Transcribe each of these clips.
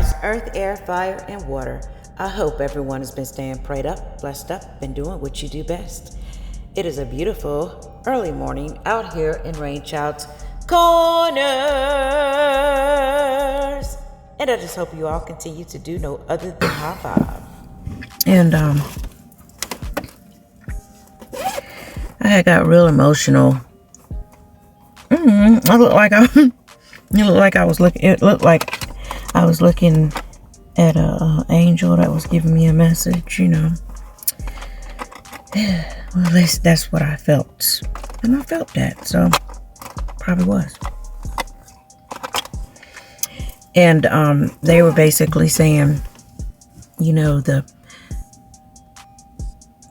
stars, earth, air, fire, and water. I hope everyone has been staying prayed up, blessed up, and doing what you do best. It is a beautiful early morning out here in Rainchild's Corners. And I just hope you all continue to do no other than high five. And I got real emotional. I looked like I was looking. It looked like I was looking at a angel that was giving me a message. Well, at least that's what I felt, and I felt that. So probably was. And they were basically saying,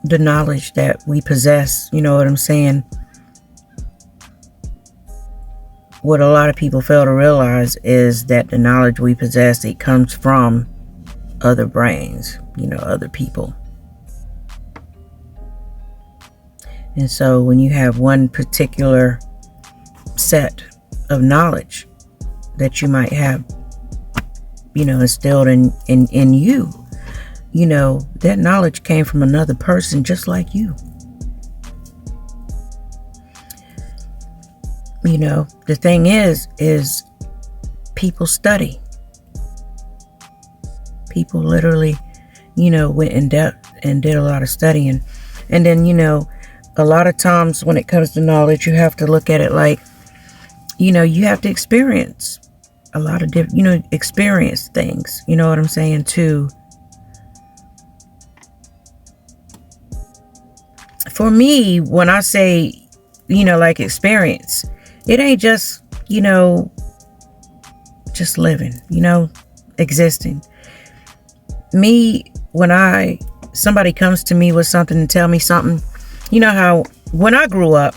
the knowledge that we possess. You know what I'm saying? What a lot of people fail to realize is that the knowledge we possess, it comes from other brains, other people. And so when you have one particular set of knowledge that you might have, instilled in you, that knowledge came from another person just like you. The thing is people study. People literally, went in depth and did a lot of studying. And then, a lot of times when it comes to knowledge, you have to look at it like, you have to experience a lot of different, experience things. You know what I'm saying, too. For me, when I say, like experience, it ain't just, just living, existing. Me, when somebody comes to me with something and tell me something, how when I grew up,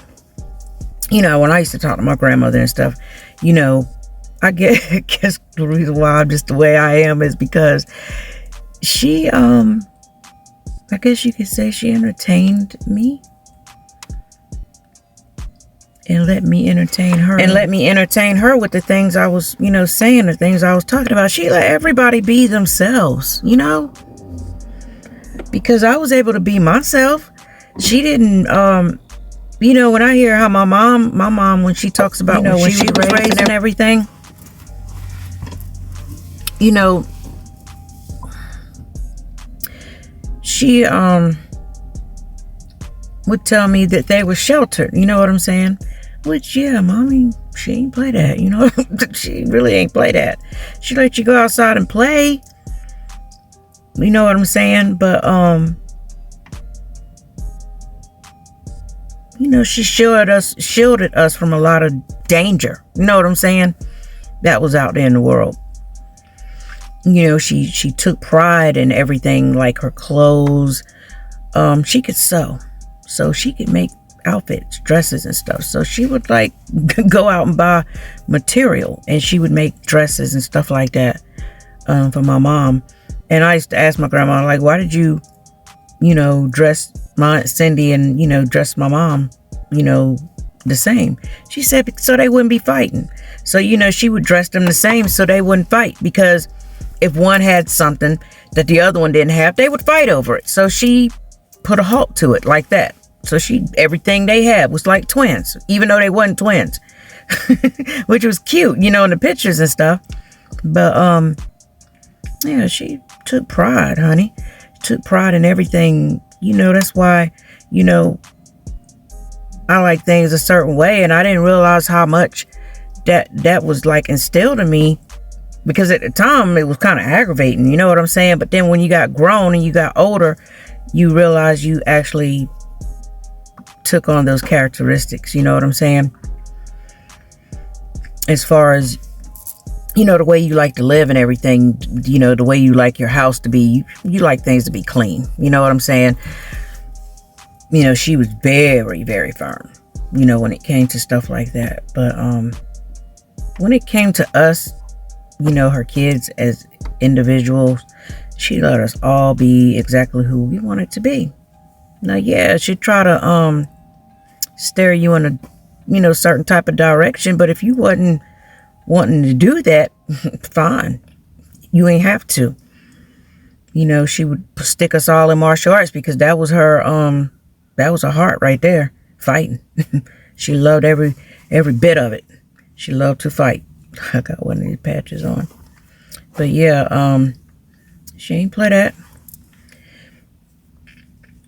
when I used to talk to my grandmother and stuff, I guess the reason why I'm just the way I am is because she, I guess you could say she entertained me. And let me entertain her. And let me entertain her with the things I was, saying, the things I was talking about. She let everybody be themselves, because I was able to be myself. She didn't, when I hear how my mom, when she talks about when she was raised and everything, she, would tell me that they were sheltered. You know what I'm saying? Which, yeah, mommy, she ain't play that, she really ain't play that. She let you go outside and play. You know what I'm saying? But, she shielded us from a lot of danger. You know what I'm saying? That was out there in the world. She took pride in everything, like her clothes. She could sew. So she could make outfits, dresses and stuff. So she would go out and buy material and she would make dresses and stuff like that for my mom. And I used to ask my grandma, why did you, dress my Aunt Cindy and, dress my mom, the same? She said, so they wouldn't be fighting. So, she would dress them the same so they wouldn't fight, because if one had something that the other one didn't have, they would fight over it. So she put a halt to it like that. So everything they had was like twins, even though they wasn't twins, which was cute, in the pictures and stuff. But, yeah, she took pride, honey. She took pride in everything. That's why, I like things a certain way. And I didn't realize how much that was instilled in me, because at the time it was kind of aggravating. You know what I'm saying? But then when you got grown and you got older, you realize you actually took on those characteristics. You know what I'm saying? As far as, the way you like to live and everything, the way you like your house to be, you like things to be clean. You know what I'm saying? She was very, very firm, when it came to stuff like that. But when it came to us, her kids as individuals, she let us all be exactly who we wanted to be. Now, yeah, she'd try to steer you in a certain type of direction, but if you wasn't wanting to do that, fine. You ain't have to. She would stick us all in martial arts because that was her heart right there, fighting. She loved every bit of it. She loved to fight. I got one of these patches on. But yeah, she ain't play that.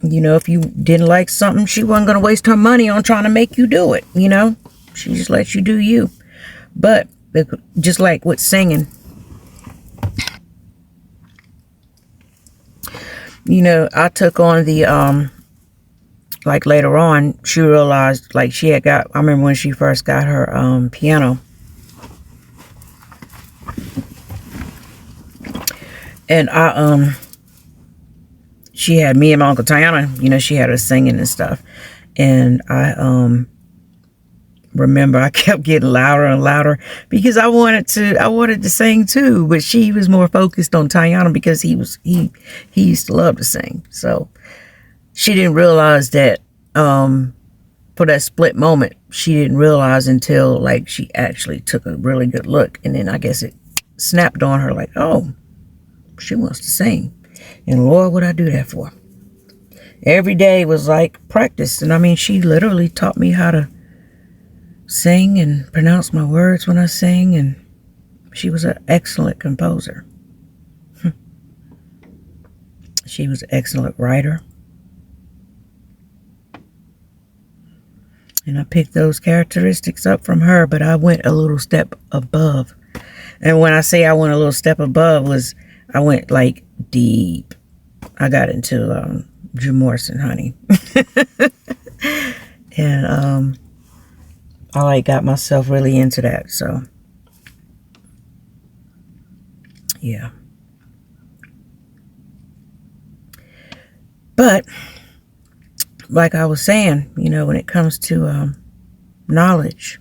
If you didn't like something, she wasn't going to waste her money on trying to make you do it, She just lets you do you. But just like with singing, I took on the, like later on, she realized, like I remember when she first got her piano. And she had me and my Uncle Tiana, she had us singing and stuff. And I remember I kept getting louder and louder because I wanted to sing too, but she was more focused on Tiana because he used to love to sing. So she didn't realize that for that split moment, she didn't realize until like she actually took a really good look, and then I guess it snapped on her like, oh, she wants to sing. And Lord, would I do that for? Every day was like practice. And I mean, she literally taught me how to sing and pronounce my words when I sing. And she was an excellent composer. She was an excellent writer. And I picked those characteristics up from her, but I went a little step above. And when I say I went a little step above, I went like deep. I got into Jim Morrison, honey. And I like got myself really into that. So yeah. But like I was saying, when it comes to knowledge,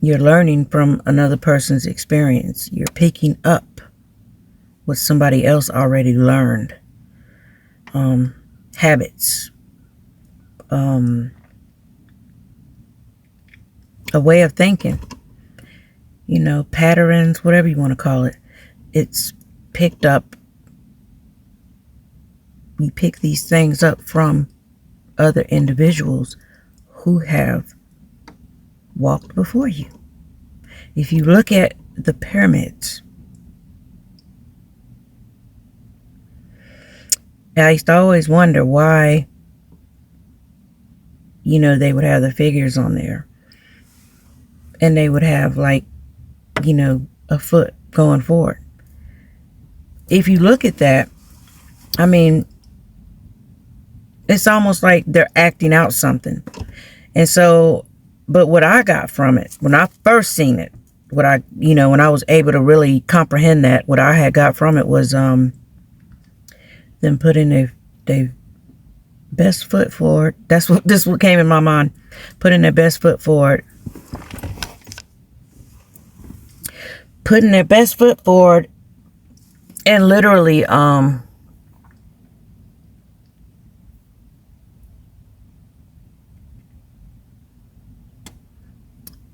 you're learning from another person's experience. You're picking up what somebody else already learned. Habits, a way of thinking, patterns, whatever you want to call it. It's picked up. You pick these things up from other individuals who have walked before you. If you look at the pyramids, I used to always wonder why, they would have the figures on there. And they would have like, a foot going forward. If you look at that, I mean, it's almost like they're acting out something. And so, but what I got from it, when I first seen it, when I was able to really comprehend that, what I had got from it was them putting their best foot forward. This is what came in my mind. Putting their best foot forward. Putting their best foot forward and literally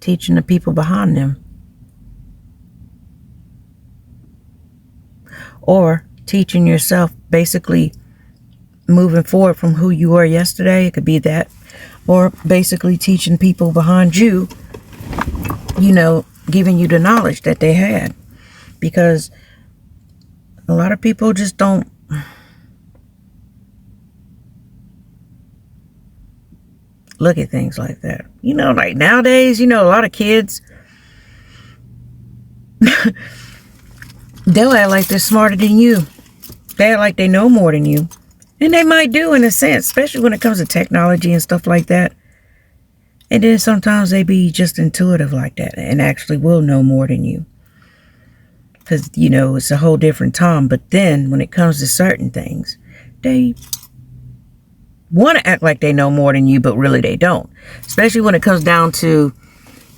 teaching the people behind them. Or teaching yourself, basically moving forward from who you were yesterday. It could be that. Or basically teaching people behind you, giving you the knowledge that they had. Because a lot of people just don't look at things like that. Like nowadays, a lot of kids, they'll act like they're smarter than you. They act like they know more than you. And they might do in a sense, especially when it comes to technology and stuff like that. And then sometimes they be just intuitive like that and actually will know more than you. Because, it's a whole different time. But then when it comes to certain things, they want to act like they know more than you, but really they don't. Especially when it comes down to,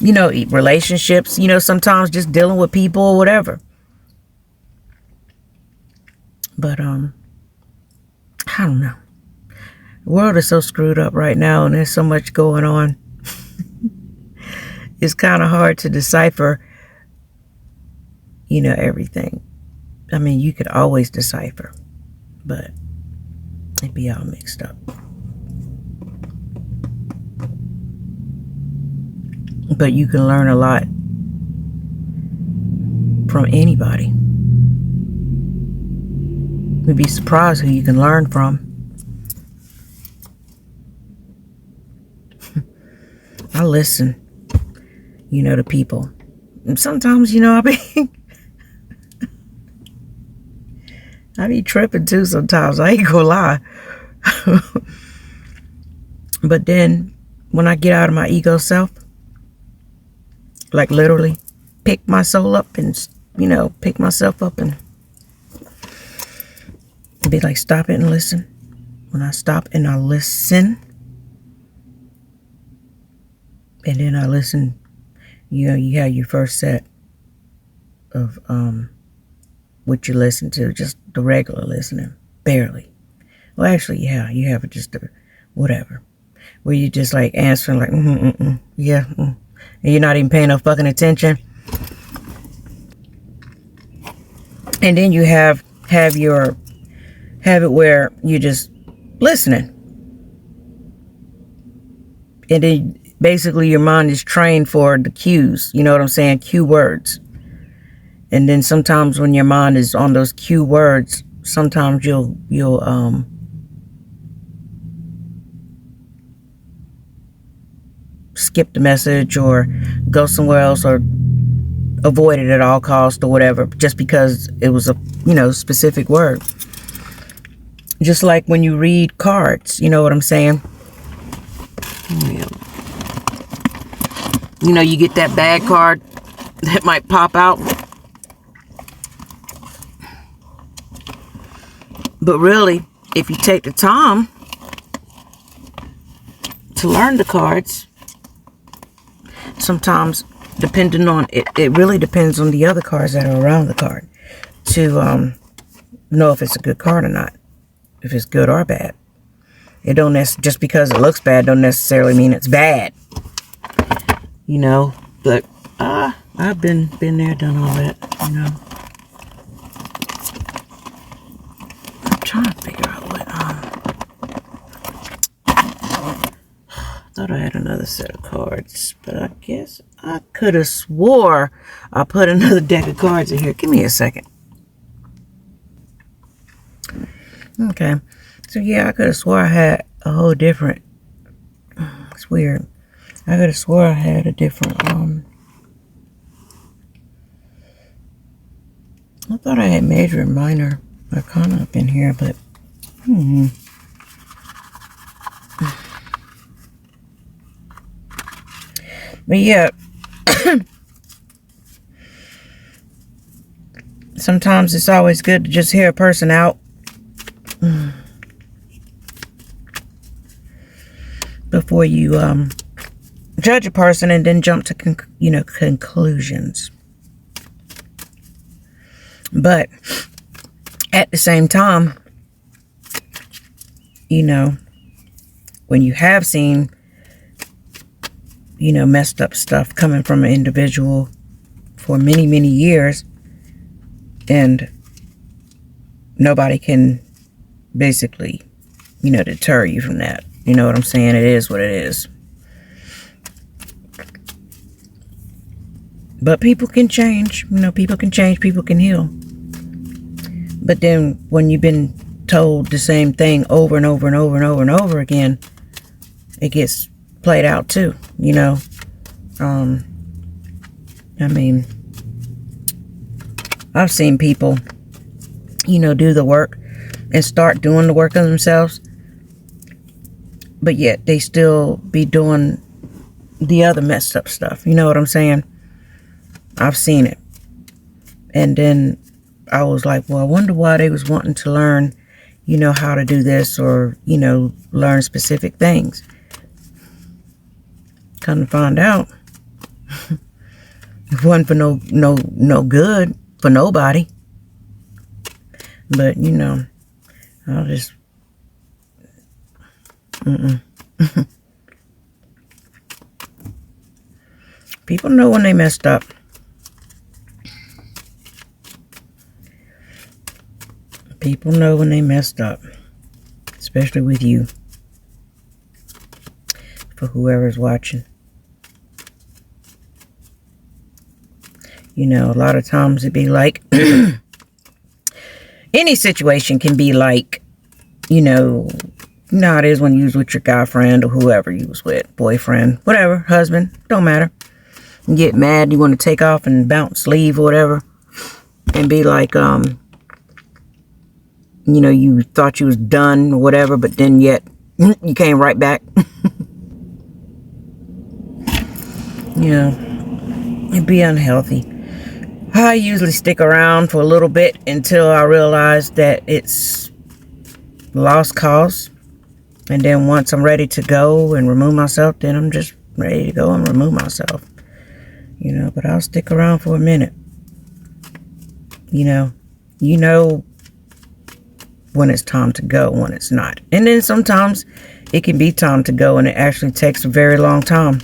relationships, sometimes just dealing with people or whatever. But, I don't know. The world is so screwed up right now and there's so much going on. It's kind of hard to decipher everything. I mean, you could always decipher, but it'd be all mixed up. But you can learn a lot from anybody. You'd be surprised who you can learn from. I listen, to people. And sometimes, I be tripping too sometimes. I ain't gonna lie. But then when I get out of my ego self, like literally pick my soul up and, pick myself up and be like, stop it and listen. When I stop and I listen, and then I listen, you have your first set of what you listen to, just the regular listening, barely. Well, actually, yeah, you have just a whatever, where you just like answering like, yeah, and you're not even paying no fucking attention. And then you have it where you're just listening, and then basically your mind is trained for the cues. You know what I'm saying? Cue words. And then sometimes when your mind is on those cue words, sometimes you'll skip the message or go somewhere else or avoid it at all costs or whatever, just because it was a specific word. Just like when you read cards, you know what I'm saying? Yeah. You get that bad card that might pop out. But really, if you take the time to learn the cards, sometimes depending on it really depends on the other cards that are around the card to know if it's a good card or not, if it's good or bad. It don't just because it looks bad don't necessarily mean it's bad. But I've been there, done all that. I'm trying to figure out what I thought I had another set of cards, but I guess I could have swore I put another deck of cards in here. Give me a second. Okay, so yeah, I could have swore I had a whole different. It's weird. I could have swore I had a different. I thought I had major and minor arcana up in here, but But yeah, sometimes it's always good to just hear a person out before you judge a person and then jump to conclusions. But at the same time, when you have seen messed up stuff coming from an individual for many, many years, and nobody can basically, deter you from that. You know what I'm saying? It is what it is. But people can change. People can change. People can heal. But then when you've been told the same thing over and over and over and over and over again, it gets played out too. I mean, I've seen people, do the work and start doing the work on themselves, but yet they still be doing the other messed up stuff. You know what I'm saying? I've seen it. And then I was like, well, I wonder why they was wanting to learn, how to do this or, learn specific things. Come to find out, it wasn't for no good for nobody. But I'll just people know when they messed up. People know when they messed up, especially with you, for whoever's watching. You know, a lot of times it'd be like, any situation can be like, you know how it is when you was with your guy friend or whoever you was with, boyfriend, whatever, husband, don't matter. You get mad, you want to take off and bounce, leave or whatever, and be like, you know, you thought you was done or whatever, but then yet you came right back. Yeah, it'd be unhealthy. I usually stick around for a little bit until I realize that it's lost cause. And then once I'm ready to go and remove myself, then I'm just ready to go and remove myself. You know, but I'll stick around for a minute. You know when it's time to go, when it's not. And then sometimes it can be time to go and it actually takes a very long time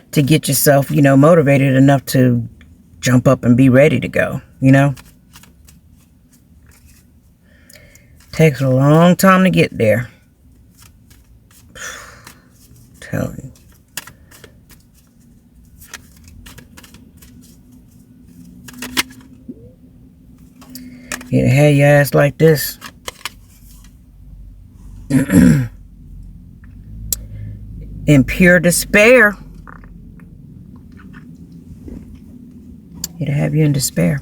to get yourself, you know, motivated enough to jump up and be ready to go, you know. Takes a long time to get there. Telling you. You had your ass like this. In pure despair. It'll have you in despair.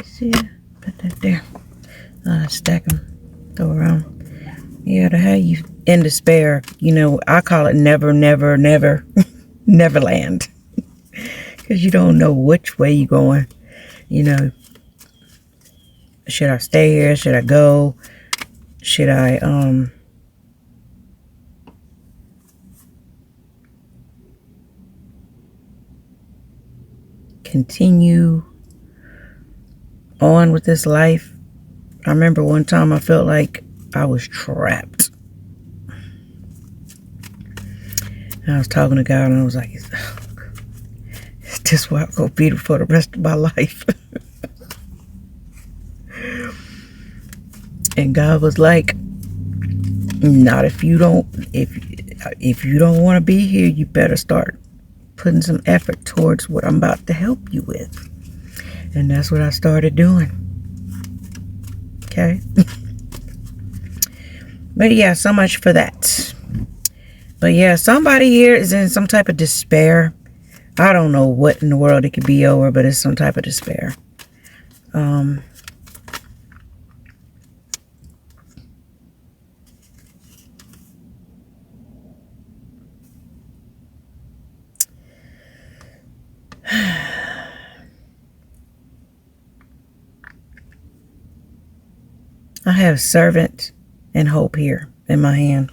See, put that there. Stack them. Go around. Yeah, to have you in despair. You know, I call it never, never, never, Neverland. Because you don't know which way you're going. You know, should I stay here? Should I go? Should I, continue on with this life? I remember one time I felt like I was trapped. And I was talking to God and I was like, is this what I'm going to be for the rest of my life? And God was like, not if you don't, if you don't want to be here, you better start putting some effort towards what I'm about to help you with. And that's what I started doing. Okay. But yeah, so much for that. But yeah, somebody here is in some type of despair. I don't know what in the world it could be over, but it's some type of despair. I have servant and hope here in my hand.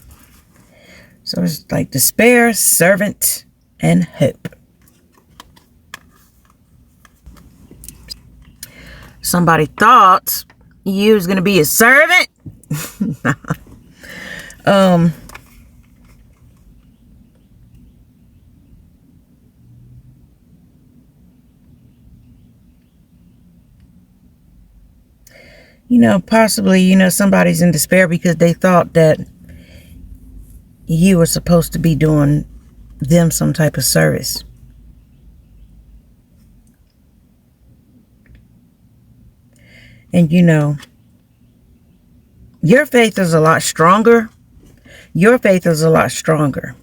So it's like despair, servant, and hope. Somebody thought you was going to be a servant. You know, possibly, you know, somebody's in despair because they thought that you were supposed to be doing them some type of service. And, you know, your faith is a lot stronger. Your faith is a lot stronger.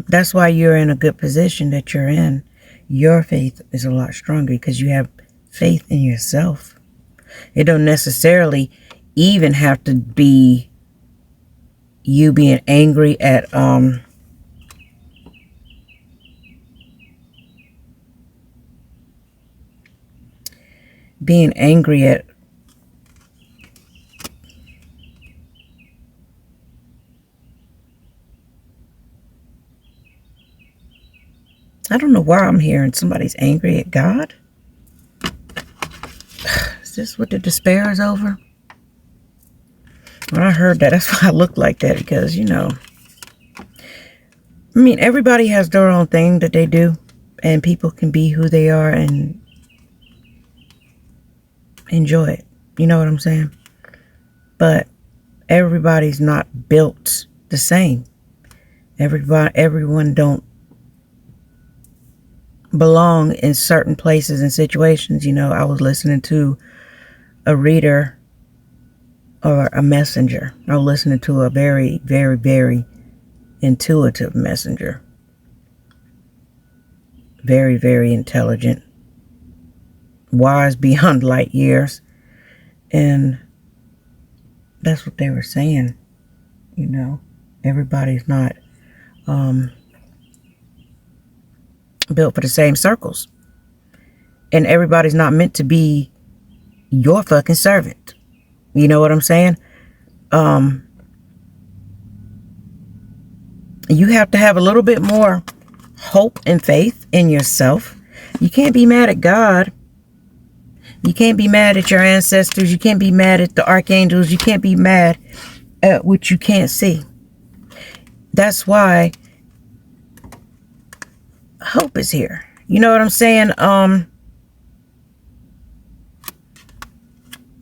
That's why you're in a good position that you're in. Your faith is a lot stronger because you have faith in yourself. It don't necessarily even have to be you being angry at I don't know why I'm hearing somebody's angry at God. Is this what the despair is over? When I heard that, that's why I looked like that, because, you know, I mean, everybody has their own thing that they do, and people can be who they are and enjoy it. You know what I'm saying? But everybody's not built the same. Everyone don't belong in certain places and situations. You know, I was listening to a reader or a messenger. I was listening to a very, very, very intuitive messenger. Very, very intelligent. Wise beyond light years. And that's what they were saying. You know, everybody's not built for the same circles. And everybody's not meant to be your fucking servant. You know what I'm saying? You have to have a little bit more hope and faith in yourself. You can't be mad at God. You can't be mad at your ancestors. You can't be mad at the archangels. You can't be mad at what you can't see. That's why hope is here. You know what I'm saying?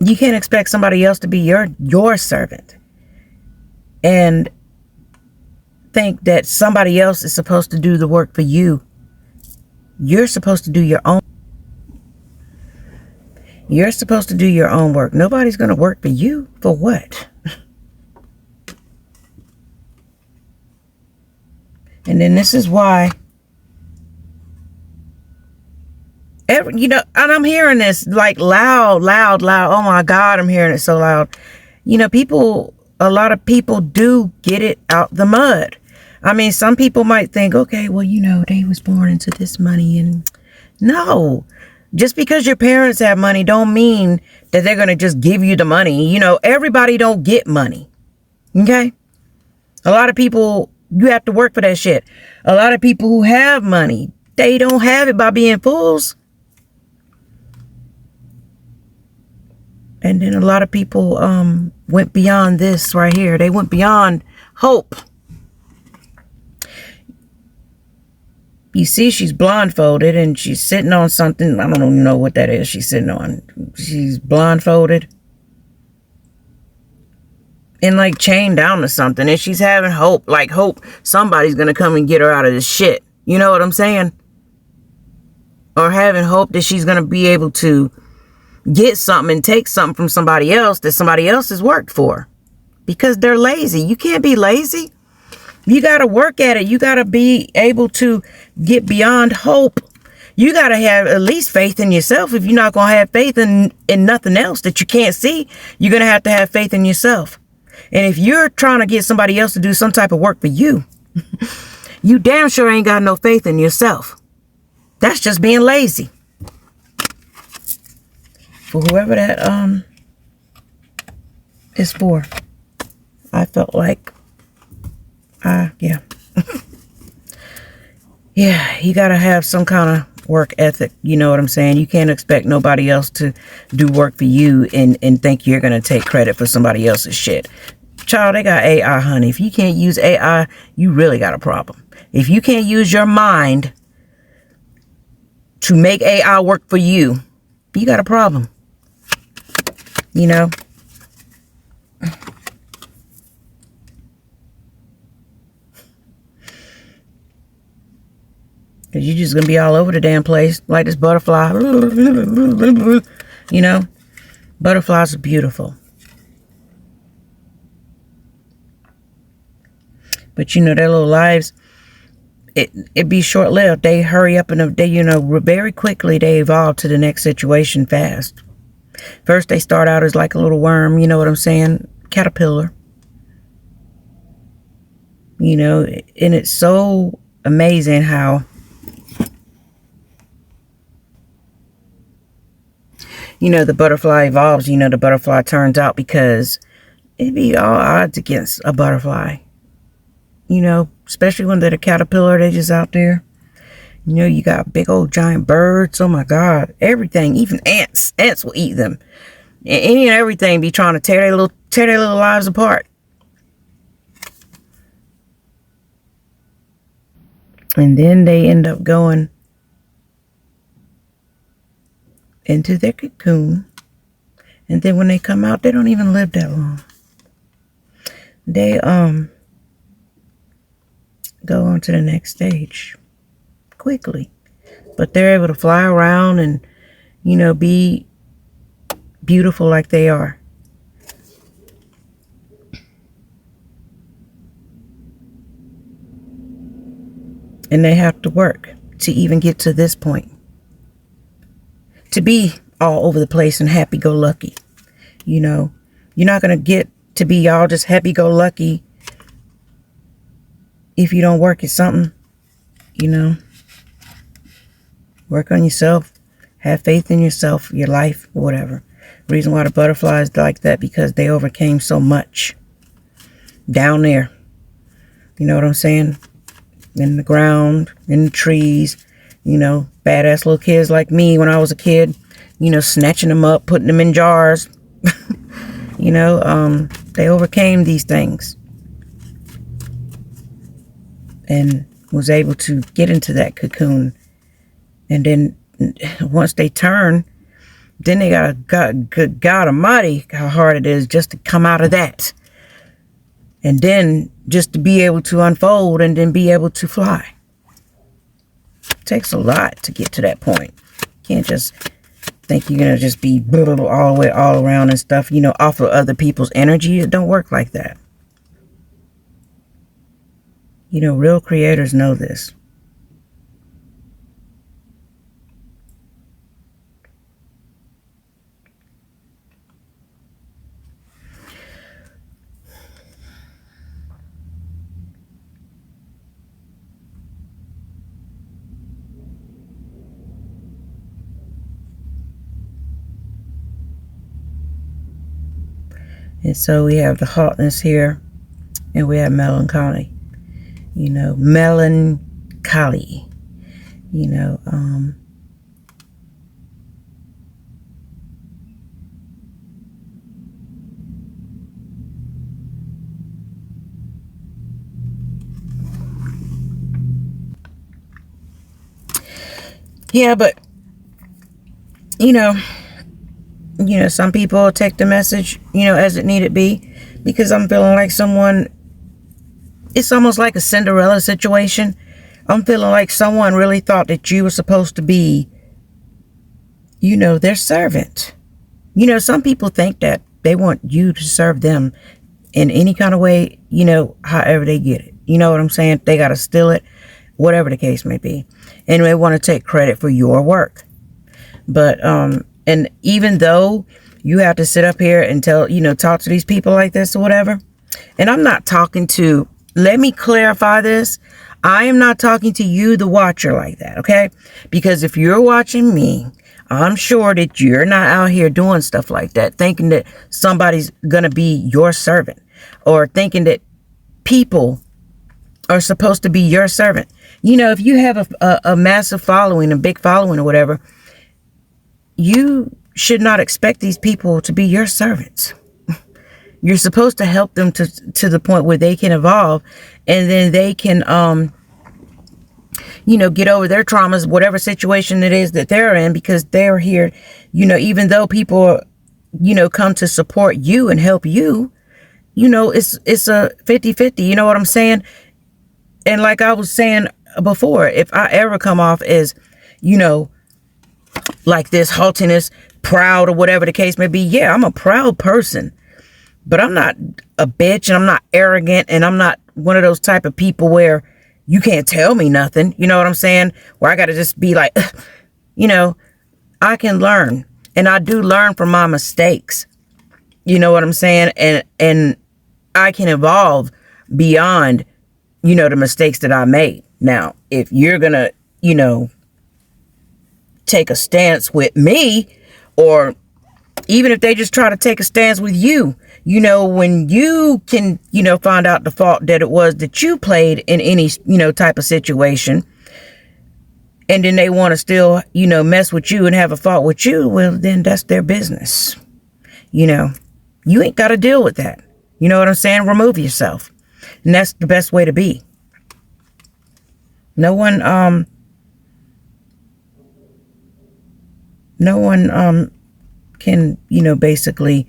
You can't expect somebody else to be your servant and think that somebody else is supposed to do the work for you. You're supposed to do your own. You're supposed to do your own work. Nobody's going to work for you. For what? And then this is why, you know, and I'm hearing this like loud. Oh my God, I'm hearing it so loud. You know, a lot of people do get it out the mud. I mean, some people might think, okay, well, you know, they was born into this money. And no, just because your parents have money don't mean that they're going to just give you the money. You know, everybody don't get money. Okay. A lot of people, you have to work for that shit. A lot of people who have money, they don't have it by being fools. And then a lot of people went beyond this right here. They went beyond hope. You see, she's blindfolded and she's sitting on something. I don't even know what that is she's sitting on. She's blindfolded and like chained down to something. And she's having hope, like hope somebody's going to come and get her out of this shit. You know what I'm saying? Or having hope that she's going to be able to get something and take something from somebody else that somebody else has worked for. Because they're lazy. You can't be lazy. You got to work at it. You got to be able to get beyond hope. You got to have at least faith in yourself. If you're not going to have faith in nothing else that you can't see, you're going to have faith in yourself. And if you're trying to get somebody else to do some type of work for you, you damn sure ain't got no faith in yourself. That's just being lazy. For whoever that is for. I felt like yeah. Yeah, you gotta have some kind of work ethic. You know what I'm saying? You can't expect nobody else to do work for you and think you're gonna take credit for somebody else's shit. Child, they got AI, honey. If you can't use AI, you really got a problem. If you can't use your mind to make AI work for you, you got a problem. You know? Because you're just going to be all over the damn place like this butterfly. You know? Butterflies are beautiful. But, you know, their little lives, it be short-lived. They hurry up and they, you know, very quickly they evolve to the next situation fast. First, they start out as like a little worm. You know what I'm saying? Caterpillar. You know, and it's so amazing how, you know, the butterfly evolves. You know, the butterfly turns out because it'd be all odds against a butterfly. You know, especially when they're a caterpillar, they're just out there. You know, you got big old giant birds. Oh my God. Everything, even ants. Ants will eat them. Any and everything be trying to tear their little lives apart. And then they end up going into their cocoon. And then when they come out, they don't even live that long. They go on to the next stage quickly. But they're able to fly around and, be beautiful like they are. And they have to work to even get to this point. To be all over the place and happy-go-lucky. You're not going to get to be all just happy-go-lucky if you don't work at something. Work on yourself. Have faith in yourself, your life, whatever. Reason why the butterflies like that, because they overcame so much down there. You know what I'm saying? In the ground, in the trees, badass little kids like me when I was a kid, snatching them up, putting them in jars. They overcame these things and was able to get into that cocoon. And then once they turn, then they God almighty, how hard it is just to come out of that. And then just to be able to unfold and then be able to fly. It takes a lot to get to that point. You can't just think you're going to just be all the way all around and stuff, off of other people's energy. It don't work like that. Real creators know this. And so we have the hotness here, and we have melancholy. Melancholy. Yeah, but some people take the message, as it needed be, because I'm feeling like it's almost like a Cinderella situation. I'm feeling like someone really thought that you were supposed to be, their servant. Some people think that they want you to serve them in any kind of way, however they get it. You know what I'm saying? They got to steal it, whatever the case may be. And they want to take credit for your work. But, and even though you have to sit up here and talk to these people like this or whatever, and I'm not talking to, let me clarify this. I am not talking to you, the watcher, like that, okay? Because if you're watching me, I'm sure that you're not out here doing stuff like that, thinking that somebody's going to be your servant, or thinking that people are supposed to be your servant. If you have a massive following, a big following or whatever, you should not expect these people to be your servants. You're supposed to help them to the point where they can evolve, and then they can, get over their traumas, whatever situation it is that they're in, because they're here, even though people, come to support you and help you, it's a 50-50, you know what I'm saying? And like I was saying before, if I ever come off as, like this haughtiness, proud, or whatever the case may be, yeah, I'm a proud person. But I'm not a bitch, and I'm not arrogant, and I'm not one of those type of people where you can't tell me nothing. You know what I'm saying? Where I got to just be like, I can learn. And I do learn from my mistakes. You know what I'm saying? And I can evolve beyond, the mistakes that I made. Now, if you're going to, take a stance with me, or even if they just try to take a stance with you, when you can, find out the fault that it was that you played in any, type of situation, and then they want to still, mess with you and have a fault with you, well, then that's their business. You ain't got to deal with that. You know what I'm saying? Remove yourself. And that's the best way to be. No one can, basically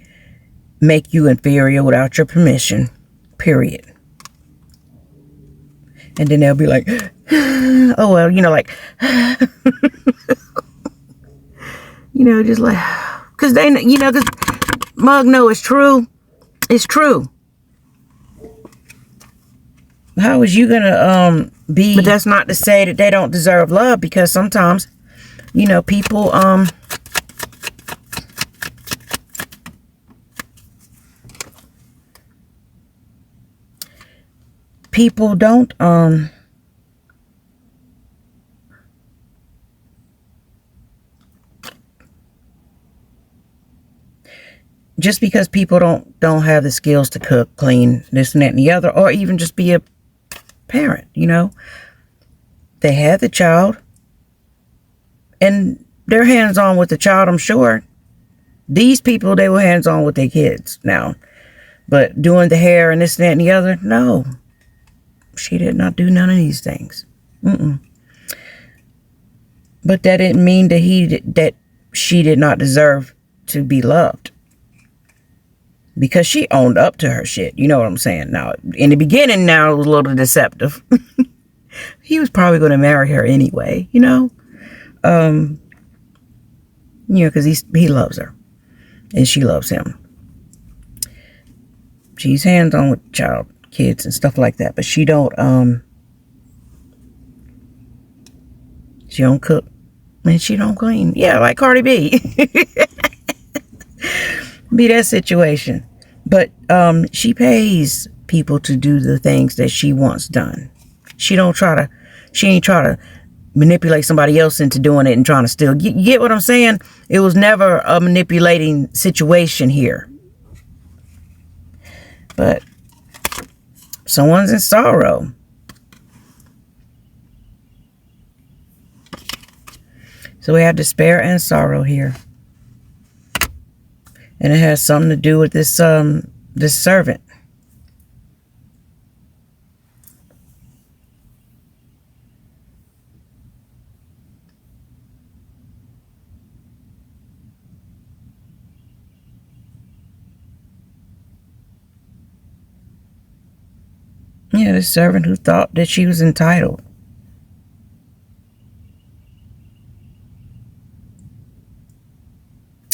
make you inferior without your permission. Period. And then they'll be like, oh well, like just like, because because Mug know it's true. It's true. How is you gonna be? But that's not to say that they don't deserve love, because sometimes, people don't just because people don't have the skills to cook, clean, this and that and the other, or even just be a parent, they had the child and they're hands-on with the child. I'm sure these people, they were hands-on with their kids now, but doing the hair and this and that and the other, no, she did not do none of these things. But that didn't mean that she did not deserve to be loved, because she owned up to her shit. You know what I'm saying? Now, in the beginning, now it was a little deceptive. He was probably going to marry her anyway, because he loves her and she loves him. She's hands-on with child, kids and stuff like that, but she don't cook and she don't clean. Yeah, like Cardi B. Be that situation. But she pays people to do the things that she wants done. She ain't try to manipulate somebody else into doing it and trying to steal. You get what I'm saying? It was never a manipulating situation here. But someone's in sorrow. So we have despair and sorrow here. And it has something to do with this servant. Yeah, this servant who thought that she was entitled.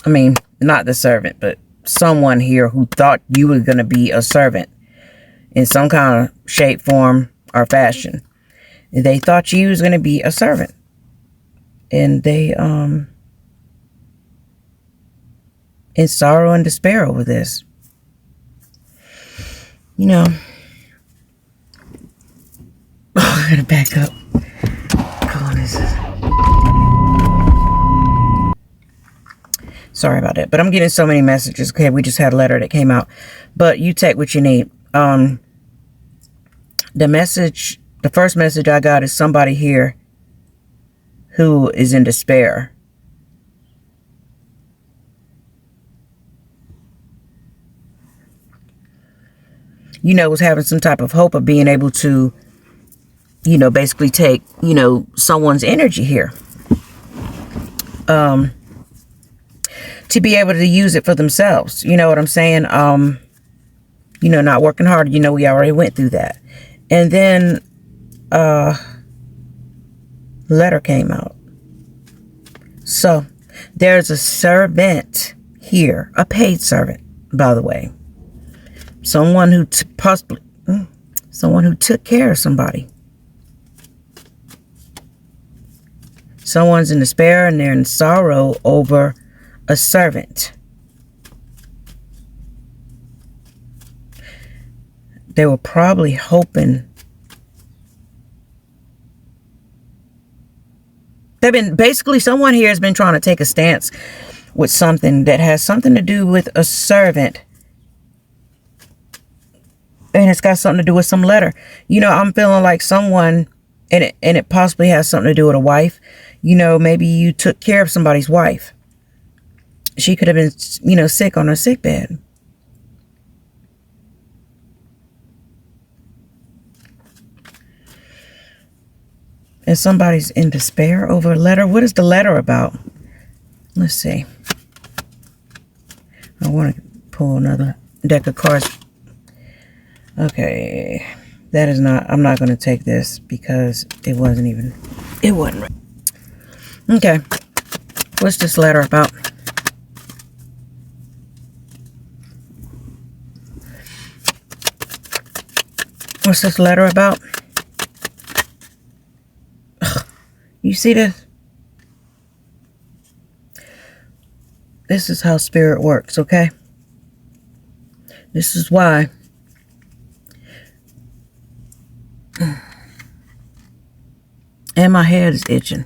I mean, not the servant, but someone here who thought you were going to be a servant in some kind of shape, form, or fashion. They thought you was going to be a servant. And they, in sorrow and despair over this. I gotta back up. Sorry about that, but I'm getting so many messages. Okay, we just had a letter that came out, but you take what you need. The first message I got is somebody here who is in despair. Was having some type of hope of being able to, basically take, someone's energy here. To be able to use it for themselves. You know what I'm saying? Not working hard. We already went through that. And then letter came out. So there's a servant here, a paid servant, by the way. Someone who someone who took care of somebody. Someone's in despair and they're in sorrow over a servant. They were probably hoping. Someone here has been trying to take a stance with something that has something to do with a servant. And it's got something to do with some letter. I'm feeling like someone, and it possibly has something to do with a wife. Maybe you took care of somebody's wife. She could have been, sick on her sick bed. And somebody's in despair over a letter. What is the letter about? Let's see. I want to pull another deck of cards. Okay. That is not, I'm not going to take this because it wasn't right. Okay. What's this letter about? What's this letter about? Ugh. You see this? This is how spirit works, okay? This is why and my head is itching.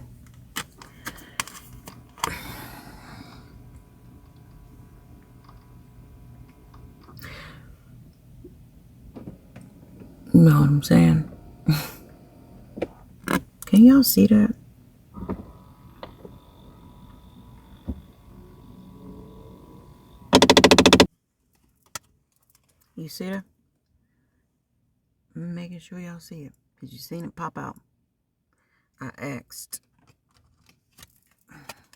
You know what I'm saying? Can y'all see that? You see that? I'm making sure y'all see it. Because you seen it pop out. I asked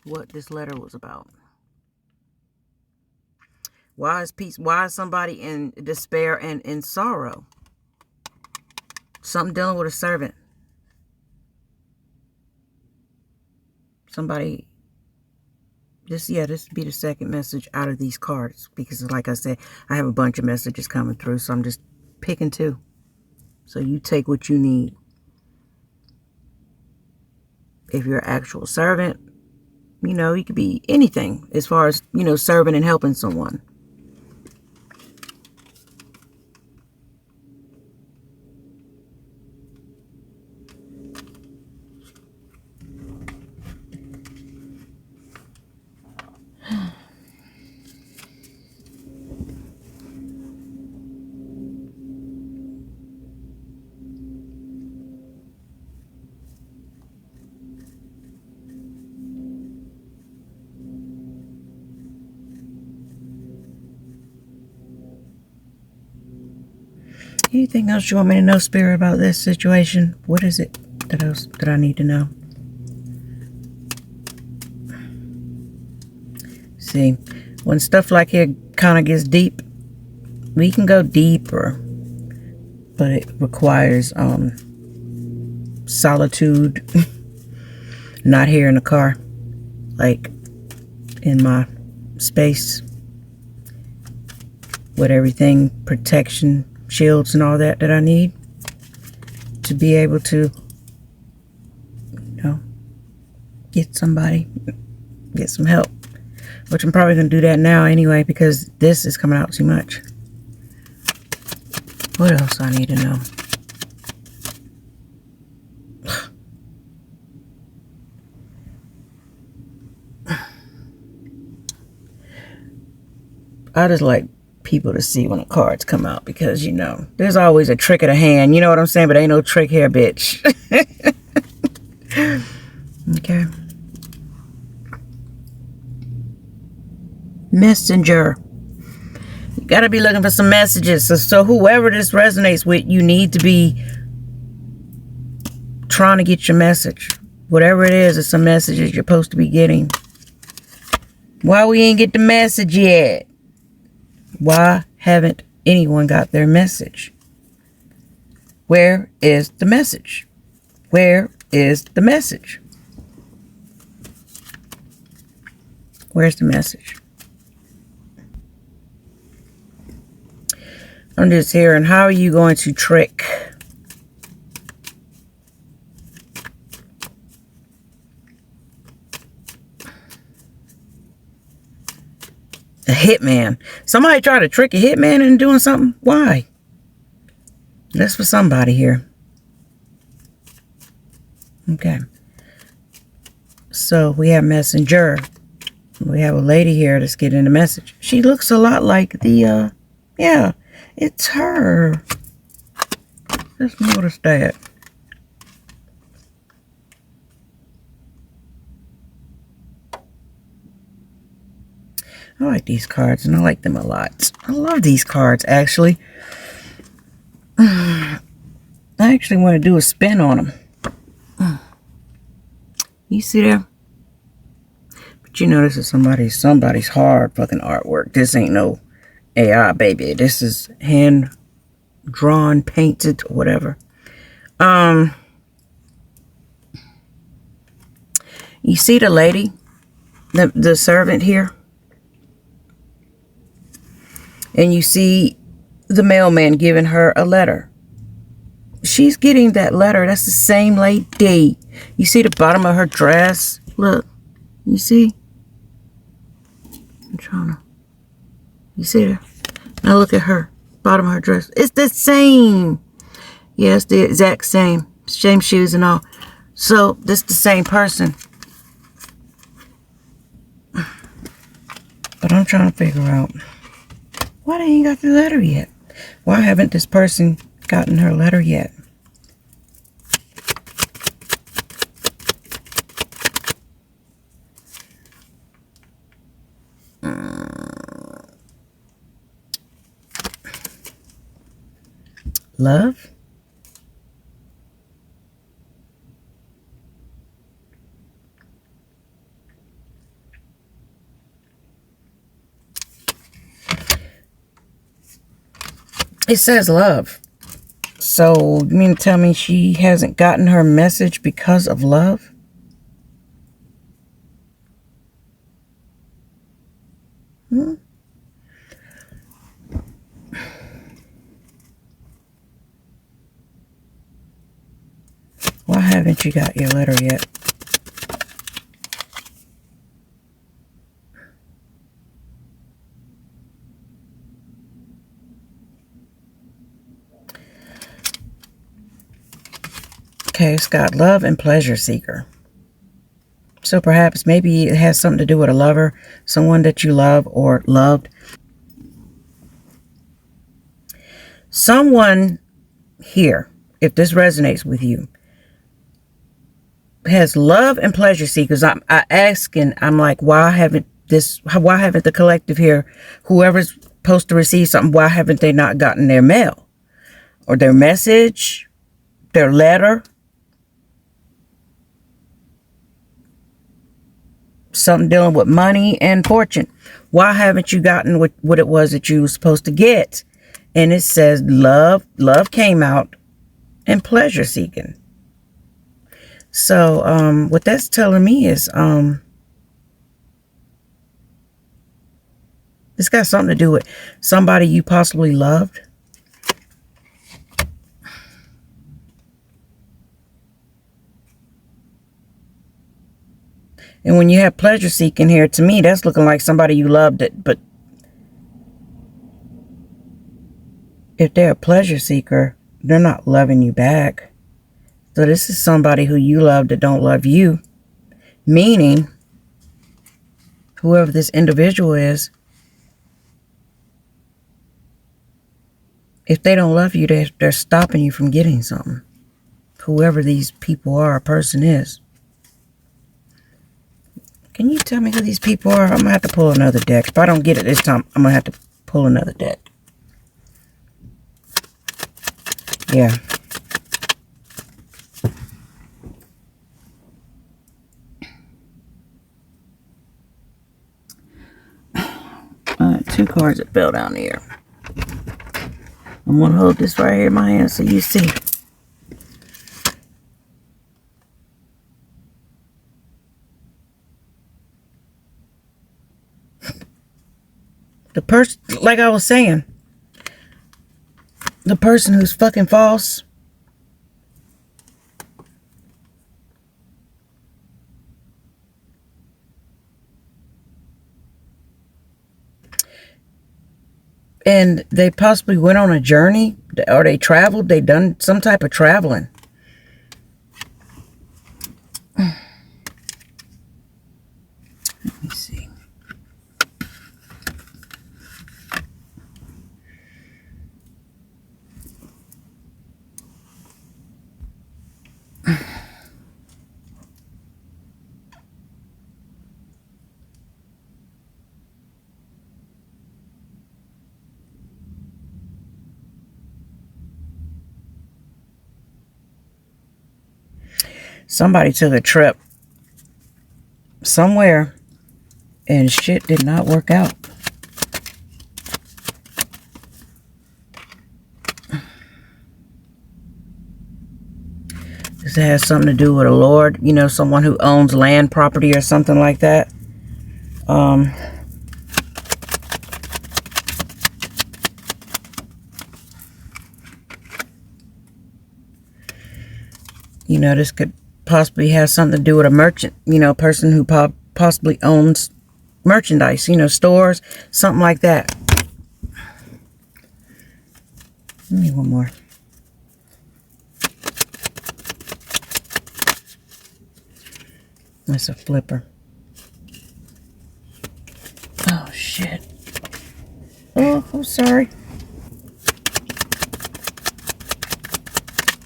what this letter was about. Why is peace? Why is somebody in despair and in sorrow? Something dealing with a servant. Somebody. This would be the second message out of these cards. Because like I said, I have a bunch of messages coming through. So I'm just picking two. So you take what you need. If you're an actual servant, you know, you could be anything as far as, you know, serving and helping someone. Anything else you want me to know, Spirit, about this situation? What is it that I need to know? See, when stuff like here kind of gets deep, we can go deeper, but it requires solitude. Not here in the car, like in my space with everything, protection, shields and all that I need to be able to, you know, get some help, which I'm probably going to do that now anyway because this is coming out too much. What else I need to know? I just like people to see when the cards come out because, you know, there's always a trick of the hand. You know what I'm saying? But ain't no trick here, bitch. Okay. Messenger. You got to be looking for some messages. So whoever this resonates with, you need to be trying to get your message. Whatever it is, it's some messages you're supposed to be getting. Why we ain't get the message yet? Why haven't anyone got their message? Where is the message? Where is the message? Where's the message? I'm just hearing, how are you going to trick a hitman? Somebody tried to trick a hitman into doing something? Why? That's for somebody here. Okay. So we have messenger. We have a lady here that's getting the message. She looks a lot like the, yeah, it's her. Just notice that. I like these cards, and I like them a lot. I love these cards, actually. I actually want to do a spin on them. You see there? But you know this is somebody's hard fucking artwork. This ain't no AI, baby. This is hand drawn, painted, whatever. You see the lady, the servant here, and you see the mailman giving her a letter. She's getting that letter. That's the same lady. You see the bottom of her dress? Look. You see? I'm trying to. You see her? Now look at her. Bottom of her dress. It's the same. Yeah, it's the exact same. Same shoes and all. So, this the same person. But I'm trying to figure out why they ain't got the letter yet. Why haven't this person gotten her letter yet? Love? It says love. So, you mean to tell me she hasn't gotten her message because of love? Why haven't you got your letter yet? Okay, it's got love and pleasure seeker. So perhaps maybe it has something to do with a lover, someone that you love or loved. Someone here, if this resonates with you, has love and pleasure seekers. I'm asking, I'm like, why haven't the collective here, whoever's supposed to receive something, why haven't they not gotten their mail or their message, their letter? Something dealing with money and fortune. Why haven't you gotten what it was that you were supposed to get? And it says love came out and pleasure seeking. So what that's telling me is it's got something to do with somebody you possibly loved. And when you have pleasure seeking here, to me, that's looking like somebody you loved it. But if they're a pleasure seeker, they're not loving you back. So this is somebody who you love that don't love you. Meaning, whoever this individual is, if they don't love you, they're stopping you from getting something. Whoever these people are, a person is. Can you tell me who these people are? I'm going to have to pull another deck. If I don't get it this time, I'm going to have to pull another deck. Yeah. Two cards that fell down here. I'm going to hold this right here in my hand so you see. The person, like I was saying, the person who's fucking false, and they possibly went on a journey, or they traveled, they done some type of traveling. Let me see. Somebody took a trip somewhere, and shit did not work out. This has something to do with a lord, you know, someone who owns land, property, or something like that. You know, this could possibly have something to do with a merchant, you know, a person who possibly owns merchandise, you know, stores, something like that. Give me one more. That's a flipper. Oh, shit. Oh, I'm sorry.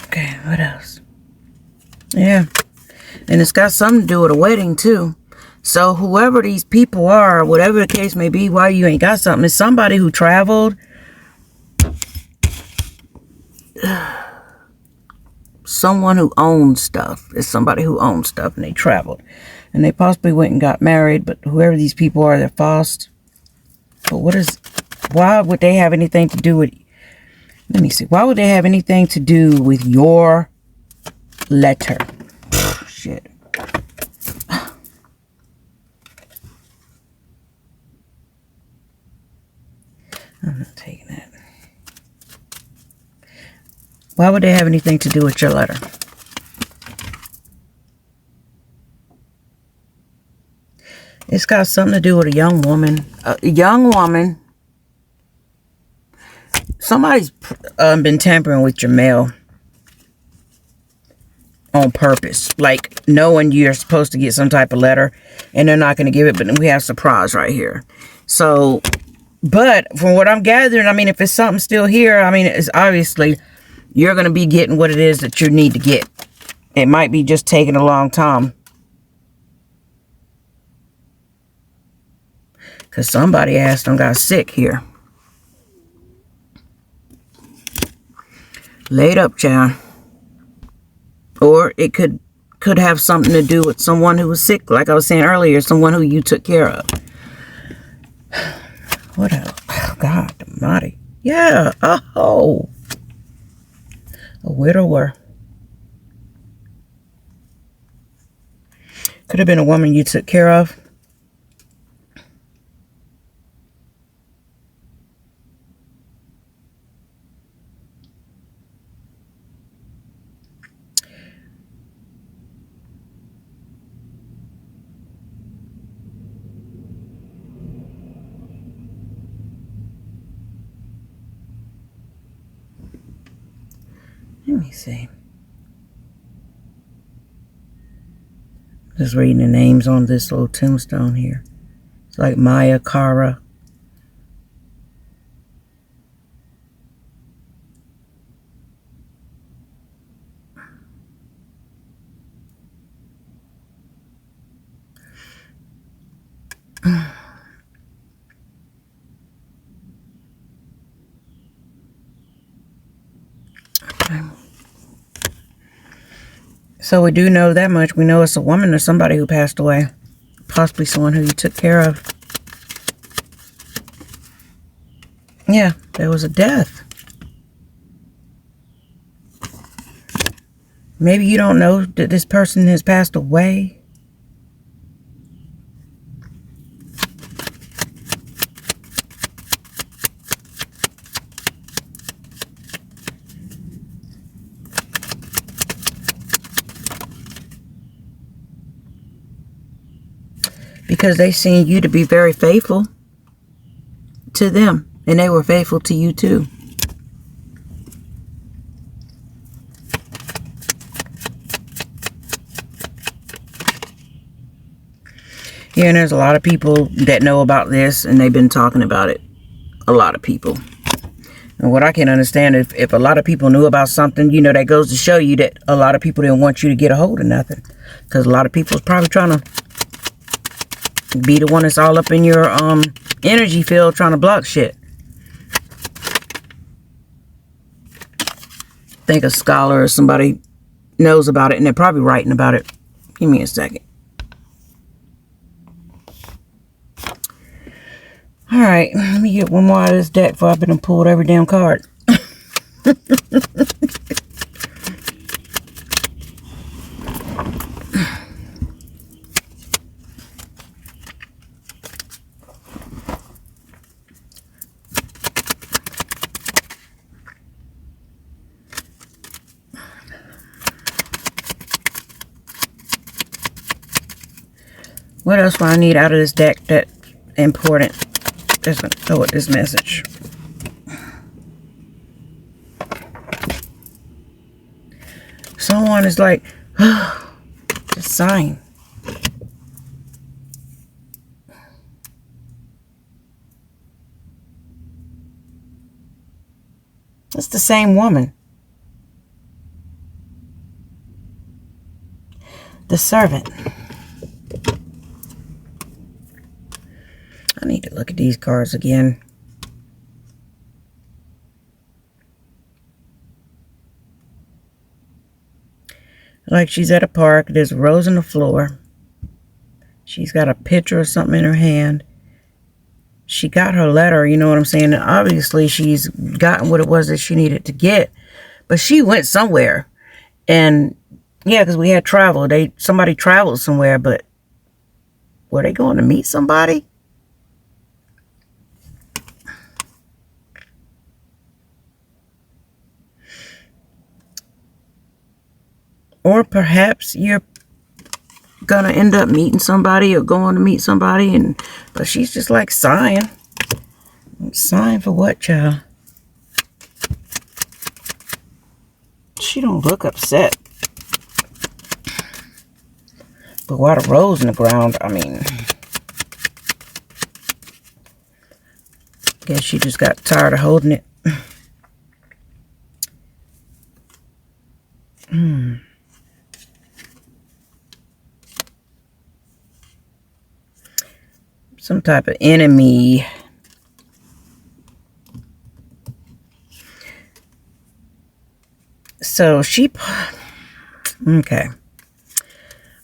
Okay, what else? Yeah. And it's got something to do with a wedding, too. So whoever these people are, whatever the case may be, why you ain't got something, it's somebody who traveled. Someone who owns stuff. It's somebody who owns stuff, and they traveled. And they possibly went and got married, but whoever these people are, they're false. But why would they have anything to do with, let me see, why would they have anything to do with your letter? Shit. I'm not taking that. Why would they have anything to do with your letter? It's got something to do with a young woman. A young woman. Somebody's been tampering with your mail on purpose. Like, knowing you're supposed to get some type of letter, and they're not going to give it, but we have surprise right here. So, but from what I'm gathering, I mean, if it's something still here, I mean, it's obviously you're going to be getting what it is that you need to get. It might be just taking a long time. Because somebody asked them got sick here. Laid up, child. Or it could have something to do with someone who was sick. Like I was saying earlier, someone who you took care of. What else? Oh, God almighty. Yeah. Oh. A widower. Could have been a woman you took care of. Let me see. Just reading the names on this little tombstone here. It's like Maya, Kara. Okay. So we do know that much. We know it's a woman or somebody who passed away. Possibly someone who you took care of. Yeah, there was a death. Maybe you don't know that this person has passed away. Because they seen you to be very faithful to them. And they were faithful to you too. Yeah, and there's a lot of people that know about this, and they've been talking about it. A lot of people. And what I can understand, if a lot of people knew about something, you know, that goes to show you that a lot of people didn't want you to get a hold of nothing. Because a lot of people is probably trying to be the one that's all up in your energy field trying to block shit. Think a scholar or somebody knows about it, and they're probably writing about it. Give me a second. All right, let me get one more out of this deck before I've been pulled every damn card. What else do I need out of this deck that's important? That's going to go with this message. Someone is like, just sign. It's the same woman. The servant. I need to look at these cards again. Like she's at a park. There's a rose on the floor. She's got a picture or something in her hand. She got her letter, you know what I'm saying? And obviously she's gotten what it was that she needed to get. But she went somewhere. And yeah, because we had travel. Somebody traveled somewhere, but were they going to meet somebody? Or perhaps you're going to end up meeting somebody or going to meet somebody. But she's just like sighing. Sighing for what, child? She don't look upset. But why the rose in the ground? I mean, guess she just got tired of holding it. Some type of enemy. So she... Okay.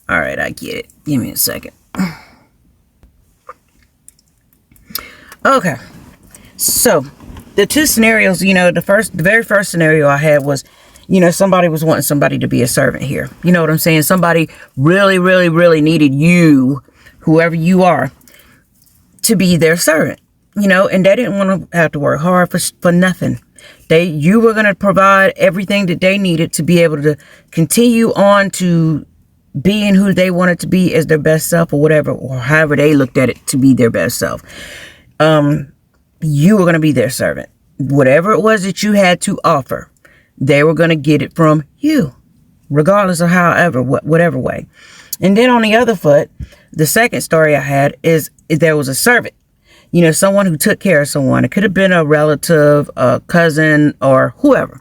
All right, I get it. Give me a second. Okay. So, the two scenarios, the very first scenario I had was, somebody was wanting somebody to be a servant here. You know what I'm saying? Somebody really, really, really needed you, whoever you are, to be their servant. And they didn't want to have to work hard for nothing. You were going to provide everything that they needed to be able to continue on to being who they wanted to be as their best self, or whatever, or however they looked at it to be their best self. You were going to be their servant. Whatever it was that you had to offer, they were going to get it from you, regardless of whatever way. And then on the other foot, the second story I had is there was a servant, someone who took care of someone. It could have been a relative, a cousin, or whoever,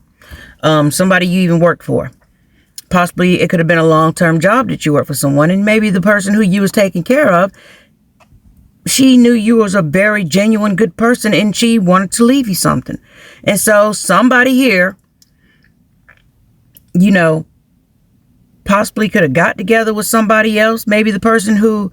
somebody you even worked for. Possibly it could have been a long-term job that you worked for someone, and maybe the person who you was taking care of, she knew you was a very genuine good person and she wanted to leave you something. And so somebody here, possibly could have got together with somebody else. Maybe the person who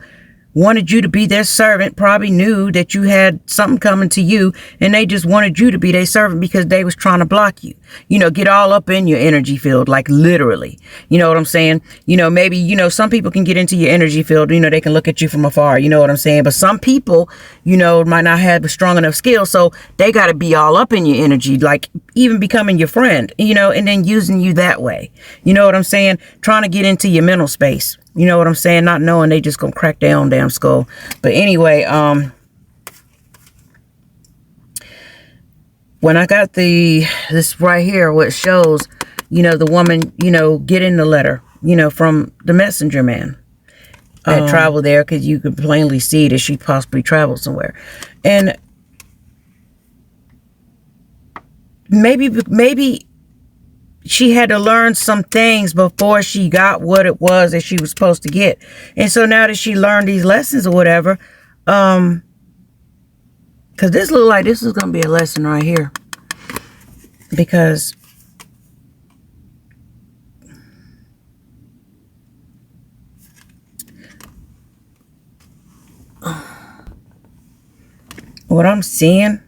wanted you to be their servant probably knew that you had something coming to you, and they just wanted you to be their servant because they was trying to block you. Get all up in your energy field, like literally. You know what I'm saying? Maybe, some people can get into your energy field. They can look at you from afar. You know what I'm saying? But some people, might not have a strong enough skill, so they got to be all up in your energy, like even becoming your friend, and then using you that way. You know what I'm saying? Trying to get into your mental space. You know what I'm saying? Not knowing they just gonna crack their own damn skull. But anyway, when I got this right here, what shows, the woman, getting the letter, from the messenger man that traveled there, because you could plainly see that she possibly traveled somewhere. And maybe she had to learn some things before she got what it was that she was supposed to get. And so now that she learned these lessons or whatever, because this look like this is going to be a lesson right here. Because what I'm seeing,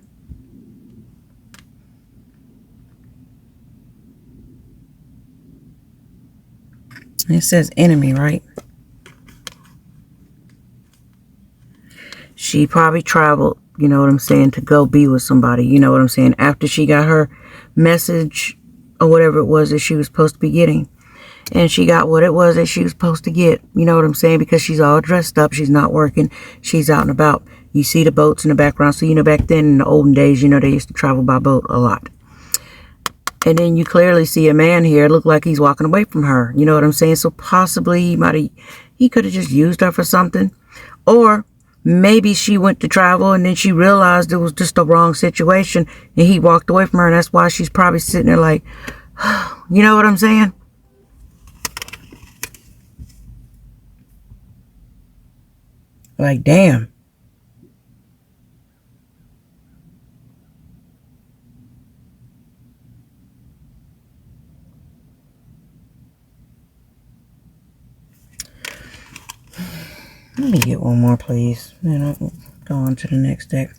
it says enemy, right? She probably traveled, you know what I'm saying, to go be with somebody, you know what I'm saying, after she got her message or whatever it was that she was supposed to be getting. And she got what it was that she was supposed to get, you know what I'm saying, because she's all dressed up, she's not working, she's out and about. You see the boats in the background. So, you know, back then in the olden days, you know, they used to travel by boat a lot. And then you clearly see a man here look like he's walking away from her, you know what I'm saying. So possibly he could have just used her for something. Or maybe she went to travel and then she realized it was just a wrong situation and he walked away from her, and that's why she's probably sitting there like, you know what I'm saying? Like, damn. Let me get one more, please. Then I'll go on to the next deck.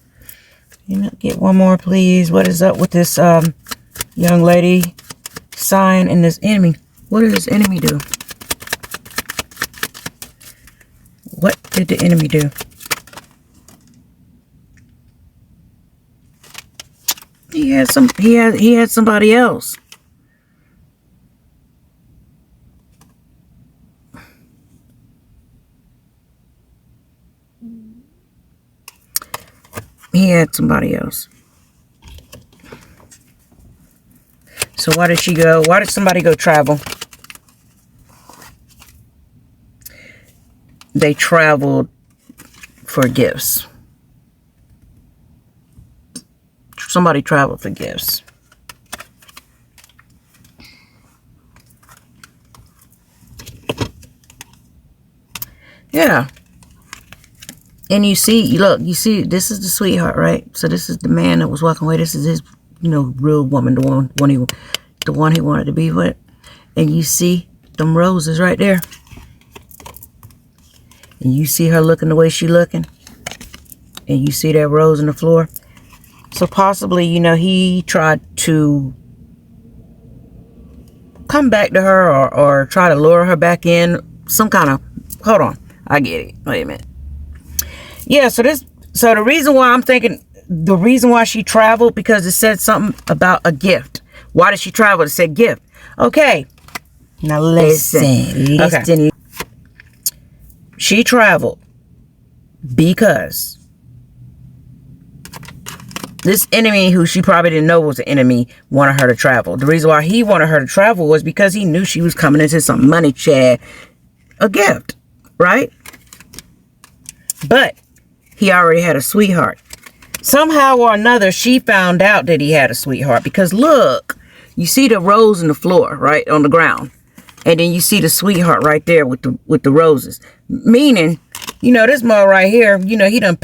You know, get one more, please. What is up with this young lady sign and this enemy? What did this enemy do? What did the enemy do? He had somebody else. He had somebody else. So why did she go? Why did somebody go travel? They traveled for gifts. Somebody traveled for gifts. Yeah. And you see, look, you see, this is the sweetheart, right? So this is the man that was walking away. This is his, you know, real woman, the one he wanted to be with. And you see them roses right there. And you see her looking the way she looking. And you see that rose on the floor. So possibly, you know, he tried to come back to her or try to lure her back in. Some kind of, hold on, I get it. Wait a minute. Yeah, so the reason why I'm thinking, the reason why she traveled, because it said something about a gift. Why did she travel? It said gift. Okay. Now listen. Okay. She traveled because this enemy, who she probably didn't know was an enemy, wanted her to travel. The reason why he wanted her to travel was because he knew she was coming into some money chat, a gift, right? But he already had a sweetheart. Somehow or another, she found out that he had a sweetheart, because look, you see the rose on the floor, right, on the ground. And then you see the sweetheart right there with the roses. Meaning, you know, this mother right here, you know, he done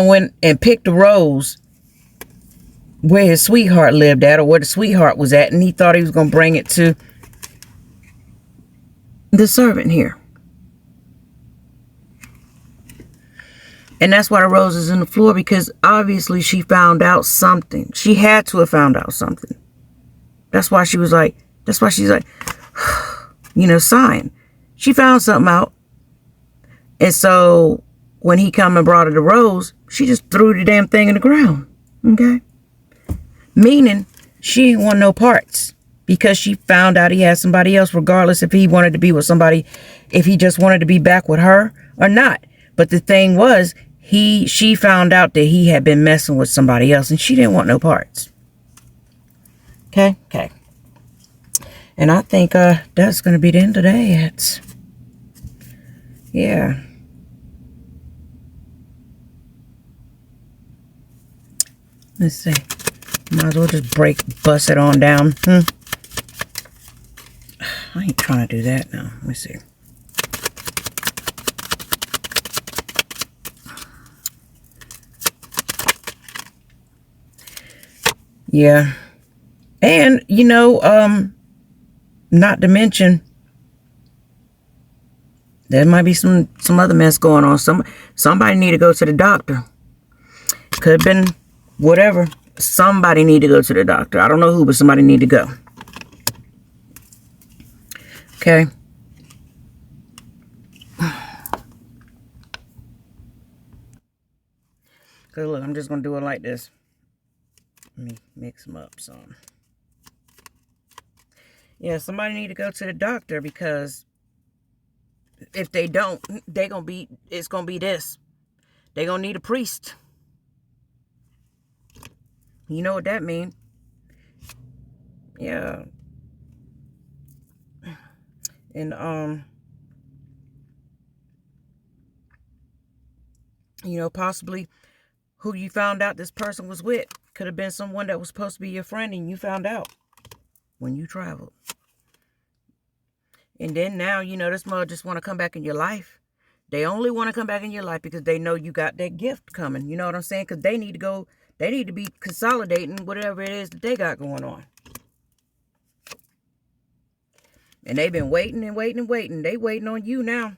went and picked the rose where his sweetheart lived at, or where the sweetheart was at, and he thought he was going to bring it to the servant here. And that's why the rose is on the floor, because obviously she found out something. She had to have found out something. That's why she's like, you know, sign. She found something out. And so when he come and brought her the rose, she just threw the damn thing in the ground. Okay? Meaning she didn't want no parts, because she found out he had somebody else, regardless if he wanted to be with somebody, if he just wanted to be back with her or not. But the thing was, she found out that he had been messing with somebody else, and she didn't want no parts. Okay? Okay. And I think that's going to be the end of that. Yeah. Let's see. Might as well just bust it on down. I ain't trying to do that now. Let me see. Yeah. And, you know, not to mention, there might be some other mess going on. Somebody need to go to the doctor. Could have been whatever. Somebody need to go to the doctor. I don't know who, but somebody need to go. Okay. Cause look, I'm just gonna do it like this. Let me mix them up some. Yeah, somebody need to go to the doctor, because if they don't, it's gonna be this. They gonna need a priest. You know what that means? Yeah. And possibly who you found out this person was with could have been someone that was supposed to be your friend, and you found out when you traveled. And then now, this mother just want to come back in your life. They only want to come back in your life because they know you got that gift coming. You know what I'm saying? Because they need to be consolidating whatever it is that they got going on. And they've been waiting and waiting and waiting. They waiting on you now.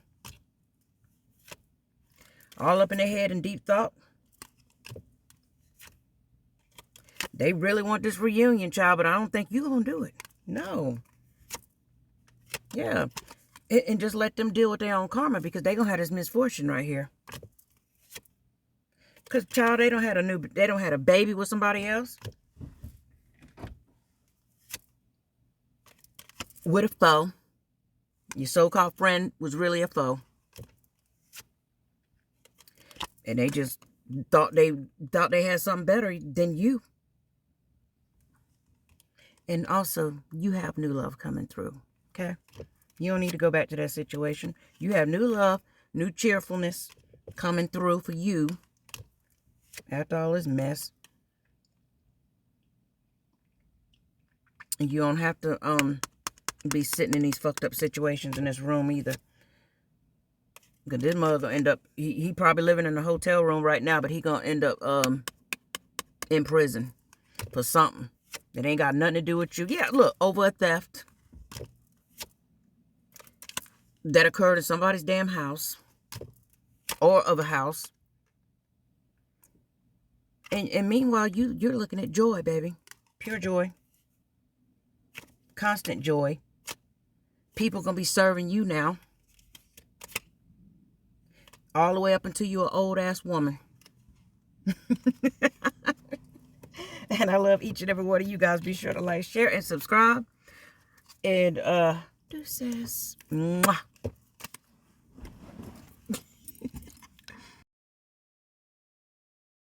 All up in their head in deep thought. They really want this reunion, child, but I don't think you're going to do it. No. Yeah. And just let them deal with their own karma, because they're going to have this misfortune right here. Because, child, they don't have a baby with somebody else. With a foe. Your so-called friend was really a foe. And they just thought they had something better than you. And also, you have new love coming through. Okay? You don't need to go back to that situation. You have new love, new cheerfulness coming through for you after all this mess. And you don't have to be sitting in these fucked up situations in this room either. Because this mother end up, he probably living in a hotel room right now, but he gonna end up in prison for something that ain't got nothing to do with you. Yeah, look, over a theft that occurred in somebody's damn house or of a house. And meanwhile, you're looking at joy, baby. Pure joy. Constant joy. People gonna be serving you now. All the way up until you're an old ass woman. And I love each and every one of you guys. Be sure to like, share, and subscribe. And deuces. Mwah.